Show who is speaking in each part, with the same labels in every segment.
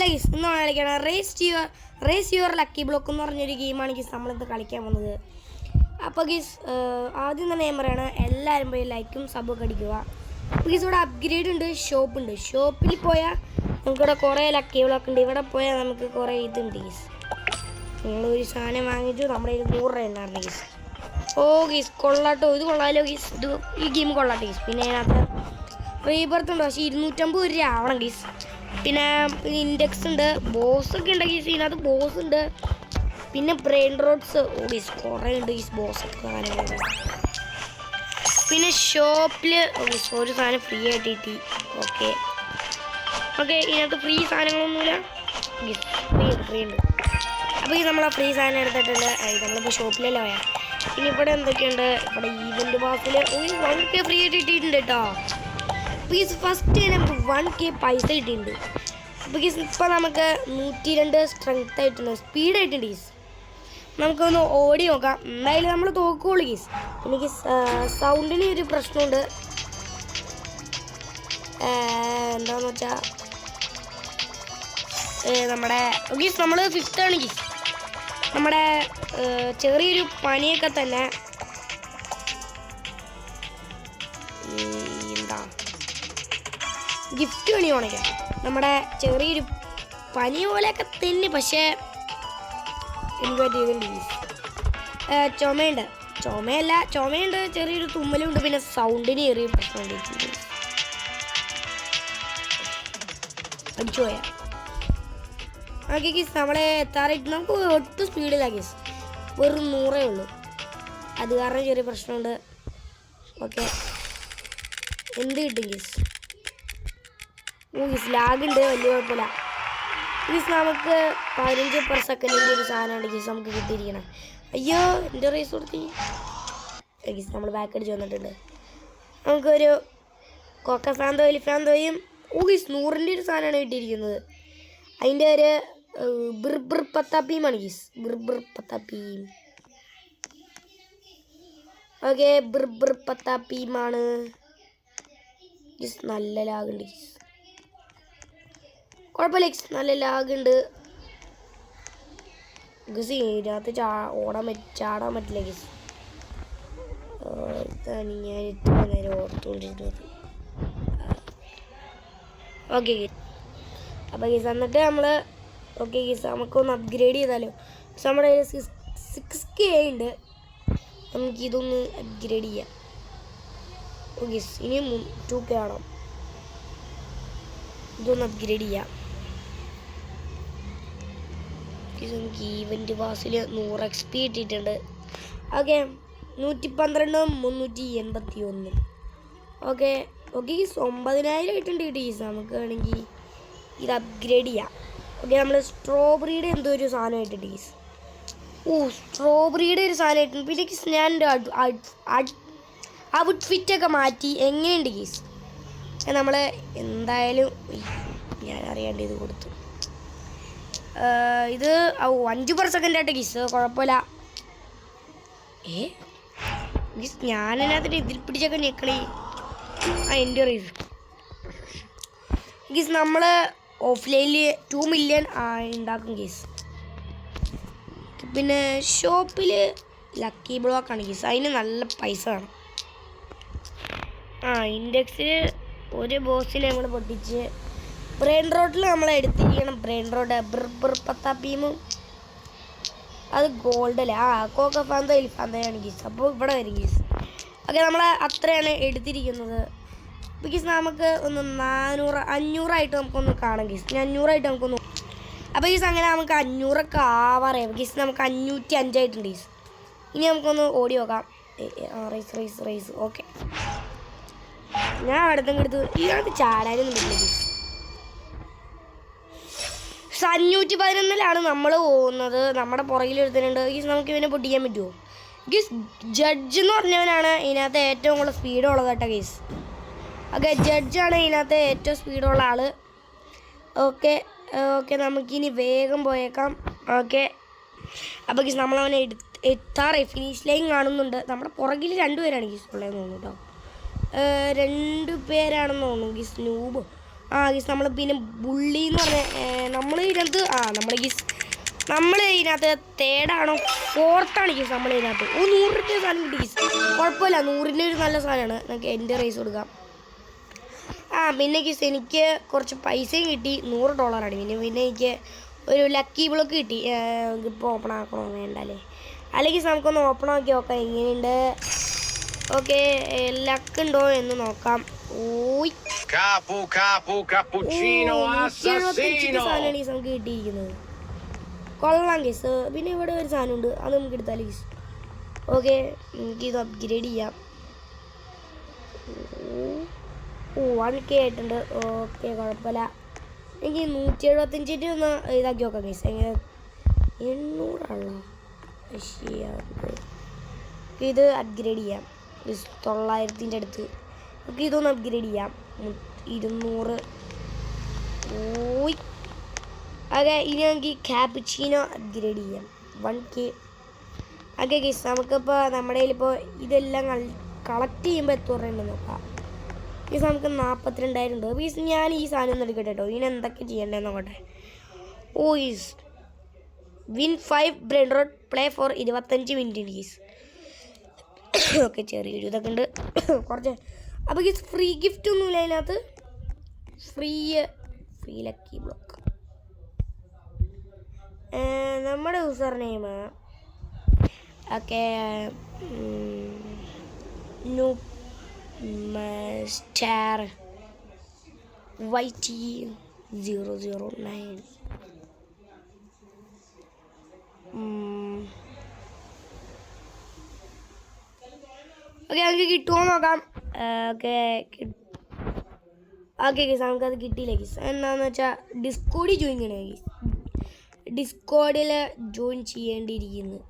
Speaker 1: അല്ല ഗീസ് ഇന്ന് നമ്മൾ കളിക്കണം റേസ് യുവർ ലക്കി ബ്ലോക്ക് എന്ന് പറഞ്ഞൊരു ഗെയിമാണ് ഗീസ് നമ്മളിന്ന് കളിക്കാൻ വന്നത്. അപ്പോൾ ഗീസ് ആദ്യം തന്നെ ഞാൻ പറയണം, എല്ലാവരും പോയി ലൈക്കും സബൊക്കെ അടിക്കുക. അപ്പോൾ ഗീസ് ഇവിടെ അപ്ഗ്രേഡ് ഉണ്ട്, ഷോപ്പുണ്ട്. ഷോപ്പിൽ പോയാൽ നമുക്കിവിടെ കുറേ ലക്കി ബ്ലോക്ക് ഉണ്ട്. ഇവിടെ പോയാൽ നമുക്ക് കുറേ ഇതുണ്ട് ഗീസ്. നിങ്ങളൊരു സാധനം വാങ്ങിച്ചു നമ്മുടെ 100 രൂപ ഉണ്ടായിരുന്നു ഗീസ്. ഓ ഗീസ് കൊള്ളാട്ടോ, ഇത് കൊള്ളാമല്ലോ ഗീസ്, ഇത് ഈ ഗെയിം കൊള്ളാട്ടോ ഗീസ്. പിന്നെ അതിനകത്ത് റീബർത്ത് ഉണ്ട്, പക്ഷേ 250 രൂപ ആവണം ഗീസ്. പിന്നെ ഇൻഡെക്സ് ഉണ്ട്, ബോസൊക്കെ ഉണ്ട് ഗീസ്. ഇതിനകത്ത് ബോസ് ഉണ്ട്, പിന്നെ ബ്രെയിൻ റോഡ്സ്. ഓ ഗീസ് കുറേ ഉണ്ട് ഗീസ് ബോസൊക്കെ സാധനങ്ങളുണ്ട്. പിന്നെ ഷോപ്പിൽ ഒരു സാധനം ഫ്രീ ആയിട്ട് കിട്ടി. ഓക്കെ ഇതിനകത്ത് ഫ്രീ സാധനങ്ങളൊന്നുമില്ല ഗീസ്, ഫ്രീ ഉണ്ട്. അപ്പോൾ ഈ നമ്മളെ ഫ്രീ സാധനം എടുത്തിട്ടുണ്ട്. നമ്മളിപ്പോൾ ഷോപ്പിലല്ലേ പോയാൽ. പിന്നെ ഇവിടെ എന്തൊക്കെയുണ്ട്, ഇവിടെ ഈവൻറ്റ് പാസിൽ 1K ഫ്രീ ആയിട്ട് കിട്ടിയിട്ടുണ്ട് കേട്ടോ. അപ്പോൾ ഫസ്റ്റ് നമുക്ക് 1K പൈസ കിട്ടിയിട്ടുണ്ട്. അപ്പോൾ ഇപ്പോൾ നമുക്ക് 102 സ്ട്രെങ്ത് ആയിട്ടുണ്ട്, സ്പീഡായിട്ടുണ്ട് ഗീസ്. നമുക്കൊന്ന് ഓടി നോക്കാം, എന്തായാലും നമ്മൾ തോക്കുള്ളൂ ഗീസ്. എനിക്ക് സൗണ്ടിന് ഒരു പ്രശ്നമുണ്ട്, എന്താണെന്ന് വെച്ചാൽ നമ്മുടെ ഗീസ് നമ്മൾ 5th ആണ് ഗീസ്. നമ്മുടെ ചെറിയൊരു പനിയൊക്കെ തന്നെ എന്താ ഗിഫ്റ്റ് പണി ഉണക്കാം. നമ്മുടെ ചെറിയൊരു പനി പോലെയൊക്കെ തന്നെ, പക്ഷേ എനിക്ക് പറ്റിയതുണ്ട് ഗീസ്. ചുമയുണ്ട്, ചെറിയൊരു തുമ്മലുണ്ട്, പിന്നെ സൗണ്ടിന് ചെറിയൊരു പ്രശ്നമുണ്ട്. അടിച്ചു പോയാ ഓക്കെ ഗീസ്, നമ്മളെ എത്താറായിട്ട് നമുക്ക് ഒട്ടും സ്പീഡില്ല ഗീസ്, വെറും 100 ഉള്ളൂ. അത് കാരണം ചെറിയ പ്രശ്നമുണ്ട്. ഓക്കെ എന്ത് കിട്ടും ഗീസ്? ഗീസ് ലാഗുണ്ട്, വലിയ കുഴപ്പമില്ല ഗീസ്. നമുക്ക് 15/സെക്കൻഡിൻ്റെ ഒരു സാധനമാണ് ഗീസ് നമുക്ക് കിട്ടിയിരിക്കണം. അയ്യോ എൻ്റെ റേസ് കൊടുത്തി ഗീസ്, നമ്മൾ ബാക്ക് അടിച്ച് വന്നിട്ടുണ്ട്. നമുക്കൊരു കൊക്ക ഫാന്തോ എലിഫാന്തോയും ഗീസ് 100ൻ്റെ ഒരു സാധനമാണ് കിട്ടിയിരിക്കുന്നത്. അതിൻ്റെ ഒരു ബിർബിർ പത്താപ്പീമാണ് ഗീസ്, ബിർബിർ പത്താപ്പീം. ഓക്കെ ബിർബിർ പത്താപ്പീമാണ് ഗീസ്. നല്ല ലാഗുണ്ട് ഗീസ്, കുഴപ്പമില്ല ഗീസ്, നല്ല ലാഗുണ്ട് ഗീസ്. ഇതിനകത്ത് ചാടാൻ പറ്റില്ല ഗീസ്. ഇതാണ് ഞാൻ ഇത്ര നേരം ഓർത്തുകൊണ്ടിരുന്നത്. ഓക്കെ ഗീസ്, അപ്പോൾ ഗീസ് എന്നിട്ട് നമ്മൾ ഓക്കെ ഗീസ് നമുക്കൊന്ന് അപ്ഗ്രേഡ് ചെയ്താലോ. നമ്മുടെ 6K ഉണ്ട്, നമുക്കിതൊന്ന് അപ്ഗ്രേഡ് ചെയ്യാം. ഓക്കെ ഇനി 2K ആണോ, ഇതൊന്ന് അപ്ഗ്രേഡ് ചെയ്യാം. നമുക്ക് ഈവൻറ്റ് പാസിൽ 100 XP കിട്ടിയിട്ടുണ്ട്. ഓക്കെ 112 381. ഓക്കെ ഗീസ് 9000 ആയിട്ടുണ്ട് ഗീസ്. നമുക്ക് വേണമെങ്കിൽ ഇത് അപ്ഗ്രേഡ് ചെയ്യാം. ഓക്കെ നമ്മൾ സ്ട്രോബെറിയുടെ എന്തോ ഒരു സാധനമായിട്ടുണ്ട് ഗീസ്. സ്ട്രോബെറിയുടെ ഒരു സാധനമായിട്ടുണ്ട്. പിന്നെ ഗീസ് ഞാൻ ഔട്ട്ഫിറ്റൊക്കെ മാറ്റി. എങ്ങനെയുണ്ട് ഗീസ്? നമ്മൾ എന്തായാലും ഞാൻ അറിയാണ്ട് ഇത് കൊടുത്തു. ഇത് 5/സെക്കൻഡ് ആയിട്ട് ഗീസ്, കുഴപ്പമില്ല. ഗീസ് ഞാനതിനകത്ത് ഇതിൽ പിടിച്ചൊക്കെ ഞെക്കളി. എൻ്റെ റീസ് ഗീസ് നമ്മൾ ഓഫ്ലൈനിൽ 2 മില്യൺ ഉണ്ടാക്കും ഗീസ്. പിന്നെ ഷോപ്പിൽ ലക്കി ബ്ലോക്കാണ് ഗീസ്, അതിന് നല്ല പൈസ വേണം. ഇൻഡെക്സിൽ ഒരു ബോസിനെ നമ്മൾ പൊട്ടിച്ച് ബ്രെയിൻ റോഡിൽ നമ്മൾ എടുത്തിരിക്കണം. ബ്രെയിൻ റോഡ് ബിർബിർ പത്താപ്പീമും അത് ഗോൾഡല്ലേ. കോക്ക ഫാന്തോ എലിഫാന്തോയാണ് ഗീസ്. അപ്പോൾ ഇവിടെ വരും ഗീസ്. ഓക്കെ നമ്മൾ അത്രയാണ് എടുത്തിരിക്കുന്നത്. ഗീസ് നമുക്ക് ഒന്ന് 500 നമുക്കൊന്ന് കാണാം ഗീസ്. 500 നമുക്കൊന്ന്. അപ്പോൾ ഗീസ് അങ്ങനെ നമുക്ക് 500 ആവാറായി ഗീസ്. നമുക്ക് 505 ആയിട്ടുണ്ട് ഗീസ്. ഇനി നമുക്കൊന്ന് ഓടി നോക്കാം. റേസ് ഓക്കെ ഞാൻ അടുത്തങ്ങ് എടുത്ത് ഇതിനകത്ത് ചാടാനൊന്നും പറ്റില്ല ഗീസ്. 511 നമ്മൾ പോകുന്നത്. നമ്മുടെ പുറകിൽ എടുത്തിട്ടുണ്ട് ഗീസ്. നമുക്ക് ഇവനെ പൊട്ടിക്കാൻ പറ്റുമോ ഗീസ്? ജഡ്ജ് എന്ന് പറഞ്ഞവനാണ് ഇതിനകത്ത് ഏറ്റവും കൂടുതൽ സ്പീഡുള്ളത് കേട്ടോ ഗീസ്. ഓക്കെ ജഡ്ജാണ് ഇതിനകത്ത് ഏറ്റവും സ്പീഡുള്ള ആൾ. ഓക്കെ നമുക്കിനി വേഗം പോയേക്കാം. ഓക്കെ അപ്പോൾ ഗീസ് നമ്മളവനെ എത്താറേ ഫിനിഷ് ലൈൻ കാണുന്നുണ്ട്. നമ്മുടെ പുറകിൽ 2 പേരാണ് ഗീസ് ഉള്ളതെന്ന് തോന്നുന്നു കേട്ടോ. 2 പേരാണെന്ന് തോന്നുന്നു ഗീസ്. നൂബ് ഗീസ് നമ്മൾ പിന്നെ ബുള്ളി എന്ന് പറഞ്ഞ നമ്മൾ ഇതിനകത്ത് നമ്മൾ ഇതിനകത്ത് തേർഡാണോ ഫോർത്താണ് ഗീസ് നമ്മൾ ഇതിനകത്ത് 100 രൂപ സാധനം കിട്ടി ഗീസ്. കുഴപ്പമില്ല, 100ൻ്റെ ഒരു നല്ല സാധനമാണ്. നമുക്ക് എൻ്റെ റേസ് കൊടുക്കാം. പിന്നെ ഗീസ് എനിക്ക് കുറച്ച് പൈസയും കിട്ടി, $100 പിന്നെ എനിക്ക് ഒരു ലക്കി ബ്ലോക്ക് കിട്ടി. ഇപ്പോൾ ഓപ്പൺ ആക്കണോ വേണ്ടല്ലേ, അല്ലെങ്കിൽ നമുക്കൊന്ന് ഓപ്പൺ ആക്കി നോക്കാം എങ്ങനെയുണ്ട്. ഓക്കെ, ലക്ക് ഉണ്ടോ എന്ന് നോക്കാം. ഓയ് സാധനമാണ് ഗീസ് നമുക്ക് കിട്ടിയിരിക്കുന്നത്. കൊള്ളാം ഗീസ്. പിന്നെ ഇവിടെ ഒരു സാധനമുണ്ട്, അത് നമുക്ക് എടുത്താലോ ഗീസ്. ഓക്കെ, നമുക്കിത് അപ്ഗ്രേഡ് ചെയ്യാം. 1K ആയിട്ടുണ്ട്. ഓക്കെ, കുഴപ്പമില്ല. എനിക്ക് 175 ഒന്ന് ഇതാക്കി നോക്കാം ഗീസ്. എങ്ങനെ 800 ഇത് അപ്ഗ്രേഡ് ചെയ്യാം. 900ൻ്റെ അടുത്ത് നമുക്ക് ഇതൊന്ന് അപ്ഗ്രേഡ് ചെയ്യാം. 200. ഓയ് ഓക്കെ, ഇനി നമുക്ക് ക്യാപുച്ചീനോ അപ്ഗ്രേഡ് ചെയ്യാം. 1K. ഓക്കെ ഗീസ്, നമുക്കിപ്പോൾ നമ്മുടെ കയ്യിലിപ്പോൾ ഇതെല്ലാം കളക്ട് ചെയ്യുമ്പോൾ എത്ര രൂപയുണ്ടെന്ന് നോക്കാം. ഗീസ് നമുക്ക് 42,000 ഉണ്ട്. ഗീസ് ഞാൻ ഈ സാധനം ഒന്ന് എടുക്കട്ടെ കേട്ടോ. ഇതിന് എന്തൊക്കെ ചെയ്യേണ്ടതെന്ന് നോക്കട്ടെ. Guys win 5 bread road play for 25 minute guys. Okay, ചെറിയൊരു ഇതൊക്കെ ഉണ്ട് കുറച്ച്. അപ്പോൾ ഗീസ് ഫ്രീ ഗിഫ്റ്റ് ഒന്നുമില്ല അതിനകത്ത്. Free lucky block. നമ്മുടെ user name okay star YT009. Okay, നമുക്ക് കിട്ടുമോ നോക്കാം. ഓക്കെ ഗീസ്, നമുക്കത് കിട്ടിയില്ല ഗീസ്. എന്താണെന്ന് വെച്ചാൽ ഡിസ്കോഡിൽ ജോയിൻ ചെയ്യണേ ഗീസ്. ഡിസ്കോഡിൽ ജോയിൻ ചെയ്യേണ്ടിയിരിക്കുന്നു.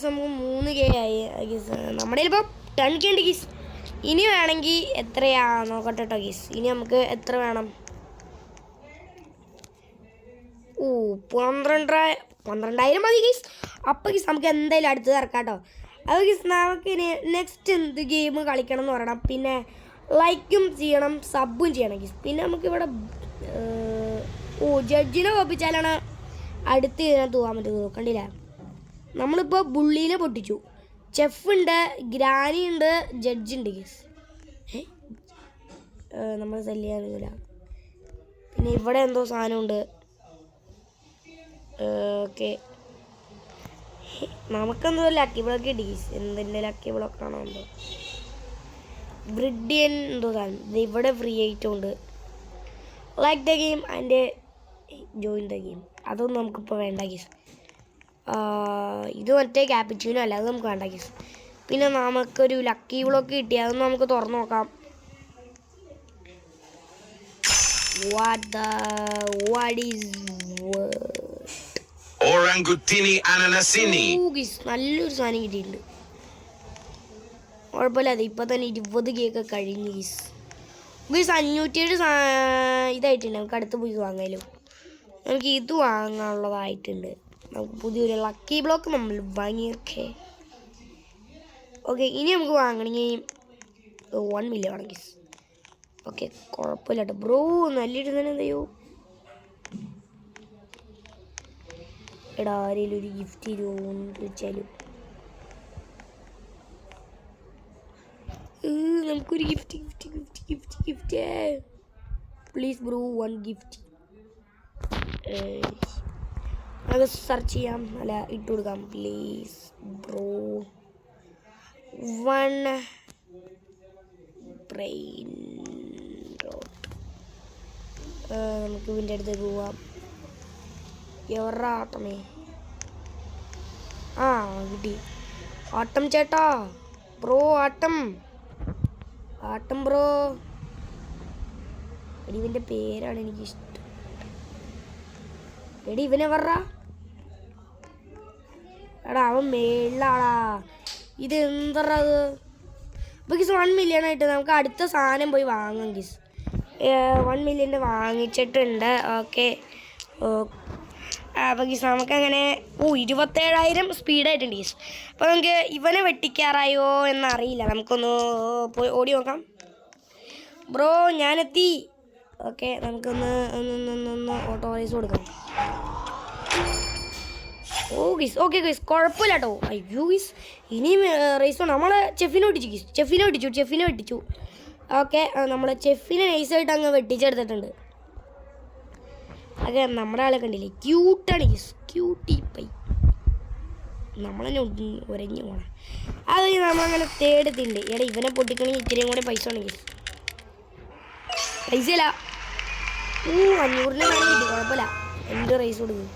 Speaker 1: നമുക്ക് 3K ആയി ഗീസ്. നമ്മുടെ ഇപ്പോൾ 10K ഉണ്ട് ഗീസ്. ഇനി വേണമെങ്കിൽ എത്രയാ നോക്കട്ടെ കേട്ടോ ഗീസ്. ഇനി നമുക്ക് എത്ര വേണം? 12,000 മതി ഗീസ്. അപ്പോൾ ഗീസ് നമുക്ക് എന്തായാലും അടുത്തത് ഇറക്കാം കേട്ടോ. അപ്പോൾ ഗീസ് നമുക്കിനി നെക്സ്റ്റ് എന്ത് ഗെയിം കളിക്കണം എന്ന് പറയണം. പിന്നെ ലൈക്കും ചെയ്യണം, സബും ചെയ്യണം ഗീസ്. പിന്നെ നമുക്കിവിടെ ജഡ്ജിനെ ഒപ്പിച്ചാലാണ് അടുത്ത് ഇതിനകത്ത് പോകാൻ പറ്റുന്നത്. കണ്ടില്ല, നമ്മളിപ്പോൾ ബുള്ളീനെ പൊട്ടിച്ചു. ചെഫുണ്ട്, ഗ്രാനി ഉണ്ട്, ജഡ്ജുണ്ട് ഗീസ്. നമ്മൾ സെല് ചെയ്യാനൊന്നുമില്ല. പിന്നെ ഇവിടെ എന്തോ സാധനമുണ്ട്. ഓക്കെ, നമുക്കെന്തോ ലക്കി ബ്ലോക്ക് കിട്ടി ഗീസ്. എന്തിൻ്റെ ലക്കി ബ്ലോക്കാണോ എന്തോ. ബ്രിഡിയൻ എന്തോ സാധനം ഇവിടെ ഫ്രീ ആയിട്ടുണ്ട്. Like the game and join the game. അതൊന്നും നമുക്കിപ്പോൾ വേണ്ട ഗീസ്. ഇത് മറ്റേ ക്യാപിച്ചിനോ അല്ല, അത് നമുക്ക് വേണ്ട ഗീസ്. പിന്നെ നമുക്കൊരു ലക്കി ബ്ലോക്ക് കിട്ടി, അതൊന്ന് നമുക്ക് തുറന്നു നോക്കാം. നല്ലൊരു സാധനം കിട്ടിയിട്ടുണ്ട്. കുഴപ്പമില്ല, അത് ഇപ്പം തന്നെ 20K ഒക്കെ കഴിഞ്ഞു ഗീസ്. 507 ഇതായിട്ടുണ്ട്. നമുക്ക് അടുത്ത് പോയി വാങ്ങാലും. നമുക്ക് ഇത് വാങ്ങാനുള്ളതായിട്ടുണ്ട്. നമുക്ക് പുതിയൊരു ലക്കി ബ്ലോക്ക് നമ്മൾ വാങ്ങിയൊക്കെ. ഓക്കെ, ഇനി നമുക്ക് വാങ്ങണമെങ്കിൽ 1 മില്യൺ ആണ് ഗീസ്. ഓക്കെ, കുഴപ്പമില്ല കേട്ടോ ബ്രോ. നല്ലൊരു തന്നെ എന്തയോ. എടാ, ആരെങ്കിലും ഒരു ഗിഫ്റ്റ് തരുമോന്ന് വെച്ചാലും. നമുക്കൊരു ഗിഫ്റ്റ് പ്ലീസ് ബ്രോ. 1 ഗിഫ്റ്റ് നമുക്ക് സെർച്ച് ചെയ്യാം, അല്ല ഇട്ട് കൊടുക്കാം. Please bro 1 brain rote. നമുക്ക് ഇതിൻ്റെ അടുത്തേക്ക് പോവാം. എവറാ ആട്ടമേ? കിട്ടി. ആട്ടം ചേട്ടാ, ബ്രോ ആട്ടം ബ്രോ. എടി, ഇവൻ്റെ പേരാണ് എനിക്കിഷ്ടം. എടി, ഇവനെ വർറാ. എടാ, അവൻ മേളിലാടാ. ഇത് എന്താ അത്? അപ്പോൾ ഗീസ് 1 മില്യൺ ആയിട്ട് നമുക്ക് അടുത്ത സാധനം പോയി വാങ്ങാം ഗീസ്. 1 മില്യൻ്റെ വാങ്ങിച്ചിട്ടുണ്ട്. ഓക്കെ, അപ്പോൾ ഗീസ് നമുക്കങ്ങനെ 27,000 സ്പീഡായിട്ടുണ്ട് ഗീസ്. അപ്പോൾ നമുക്ക് ഇവനെ വെട്ടിക്കാറായോ എന്നറിയില്ല. നമുക്കൊന്ന് പോയി ഓടി നോക്കാം. ബ്രോ ഞാനെത്തി. ഓക്കെ നമുക്കൊന്ന് ഓട്ടോ റേസ് കൊടുക്കാം. ഗീസ് ഓക്കെ ഗീസ് കുഴപ്പമില്ല കേട്ടോ. അയ്യോ ഗീസ് ഇനിയും റേസ് ഉണ്ട്. നമ്മൾ ചെഫിനെ വെട്ടിച്ചു. ഓക്കെ നമ്മൾ ചെഫിനെ നൈസായിട്ട് അങ്ങ് വെട്ടിച്ചെടുത്തിട്ടുണ്ട്. ഓക്കെ നമ്മുടെ ആളെ കണ്ടില്ലേ, ക്യൂട്ടാണ് ഗീസ്, ക്യൂട്ടി പൈ. നമ്മളെന്നെ ഉരഞ്ഞു പോകണം. അത് നമ്മളങ്ങനെ തേടത്തിണ്ട്. എടാ ഇവനെ പൊട്ടിക്കണമെങ്കിൽ ഇത്രയും കൂടെ പൈസ ആണ് ഗീസ്. പൈസയില്ല. 500 സാധനം കിട്ടി, കുഴപ്പമില്ല. എന്ത് റേസ് കൊടുക്കും.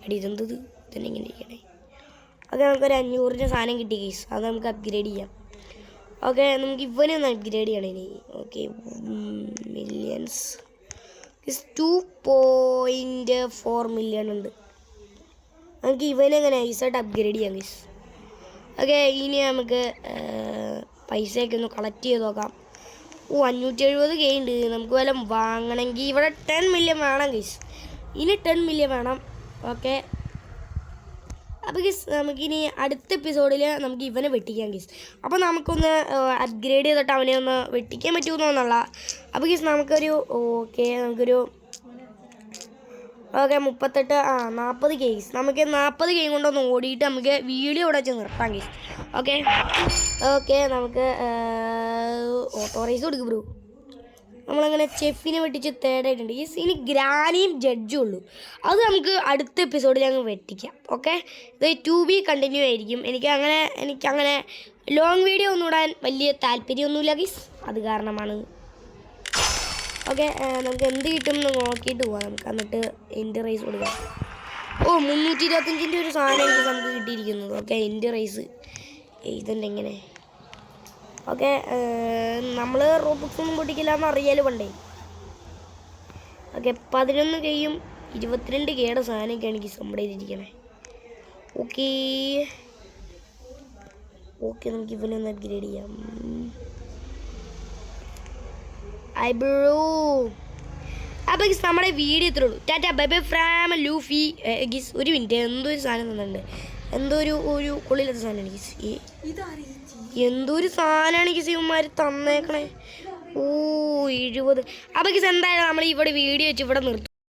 Speaker 1: എടി ഇതെന്തത് തന്നെ ഇങ്ങനെ ഇരിക്കണേ. ഓക്കെ നമുക്കൊരു 500 സാധനം കിട്ടി ഗീസ്. അത് നമുക്ക് അപ്ഗ്രേഡ് ചെയ്യാം. ഓക്കെ നമുക്ക് ഇവനെ ഒന്ന് അപ്ഗ്രേഡ് ചെയ്യണം ഇനി. ഓക്കെ മില്യൺസ് 2.4 മില്യൺ ഉണ്ട്. നമുക്ക് ഇവനെങ്ങനെ നൈസായിട്ട് അപ്ഗ്രേഡ് ചെയ്യാം ഗീസ്. ഓക്കെ ഇനി നമുക്ക് പൈസയൊക്കെ ഒന്ന് കളക്ട് ചെയ്ത് നോക്കാം. 570K ഉണ്ട്. നമുക്ക് വല്ല വാങ്ങണമെങ്കിൽ ഇവിടെ 10 മില്യൺ വേണം ഗീസ്. ഇനി 10 മില്യൺ വേണം. ഓക്കെ അപ്പോൾ ഗീസ് നമുക്കിനി അടുത്ത എപ്പിസോഡിൽ നമുക്ക് ഇവനെ വെട്ടിക്കാം ഗീസ്. അപ്പോൾ നമുക്കൊന്ന് അപ്ഗ്രേഡ് ചെയ്തിട്ട് അവനെ ഒന്ന് വെട്ടിക്കാൻ പറ്റുമെന്നൊന്നുള്ള. അപ്പോൾ ഗീസ് നമുക്കൊരു നമുക്കൊരു 40K ഗീസ്. നമുക്ക് 40K കൊണ്ടൊന്ന് ഓടിയിട്ട് നമുക്ക് വീഡിയോ ഇവിടെ വെച്ച് നിർത്താം ഗീസ്. ഓക്കെ നമുക്ക് ഓട്ടോ റേസ് കൊടുക്കും ബ്രോ. നമ്മളങ്ങനെ ചെഫിനെ വെട്ടിച്ച് തേടായിട്ടുണ്ട് ഗീസ്. ഇനി ഗ്രാനിയും ജഡ്ജും ഉള്ളൂ. അത് നമുക്ക് അടുത്ത എപ്പിസോഡിൽ ഞങ്ങൾ വെട്ടിക്കാം. ഓക്കെ ഇത് 2B കണ്ടിന്യൂ ആയിരിക്കും. എനിക്കങ്ങനെ ലോങ് വീഡിയോ ഒന്നും ഇടാൻ വലിയ താല്പര്യമൊന്നുമില്ല ഗീസ്. അത് കാരണമാണ്. ഓക്കെ നമുക്ക് എന്ത് കിട്ടും എന്ന് നോക്കിയിട്ട് പോവാം. നമുക്ക് എന്നിട്ട് എൻ്റെ റേസ് കൊടുക്കാം. 325 ഒരു സാധനം എനിക്ക് നമുക്ക് കിട്ടിയിരിക്കുന്നത്. ഓക്കെ എൻ്റെ റേസ് ഇതെന്തെങ്ങനെ. ഓക്കെ നമ്മൾ റോബോക്സ് ഒന്നും പൊട്ടിക്കില്ല എന്ന് അറിയാലോ പണ്ടേ. ഓക്കെ 11Kയും 22Kയുടെ സാധനമൊക്കെയാണ് എനിക്ക് നമ്മുടെ ഇരിക്കണേ. ഓക്കെ നമുക്ക് ഇവനൊന്ന് അപ്ഗ്രേഡ് ചെയ്യാം. ബ്രോ അപ്പോൾ ഗീസ് നമ്മുടെ വീഡിയോ ഇത്രേ ഉള്ളൂ. Tata bye bye from Luffy. Guys ഒരു മിനിറ്റ്, എന്തോ ഒരു സാധനം തന്നിട്ടുണ്ട്. എന്തോ ഒരു കൊള്ളില്ലാത്ത സാധനമാണ് ഗീസ്. എന്തോ ഒരു സാധനമാണ് ഗീസ് ഇവന്മാർ തന്നേക്കണേ. 70. അപ്പോൾ ഗീസ് എന്തായാലും നമ്മൾ ഇവിടെ വീഡിയോ വെച്ച് ഇവിടെ നിർത്തും.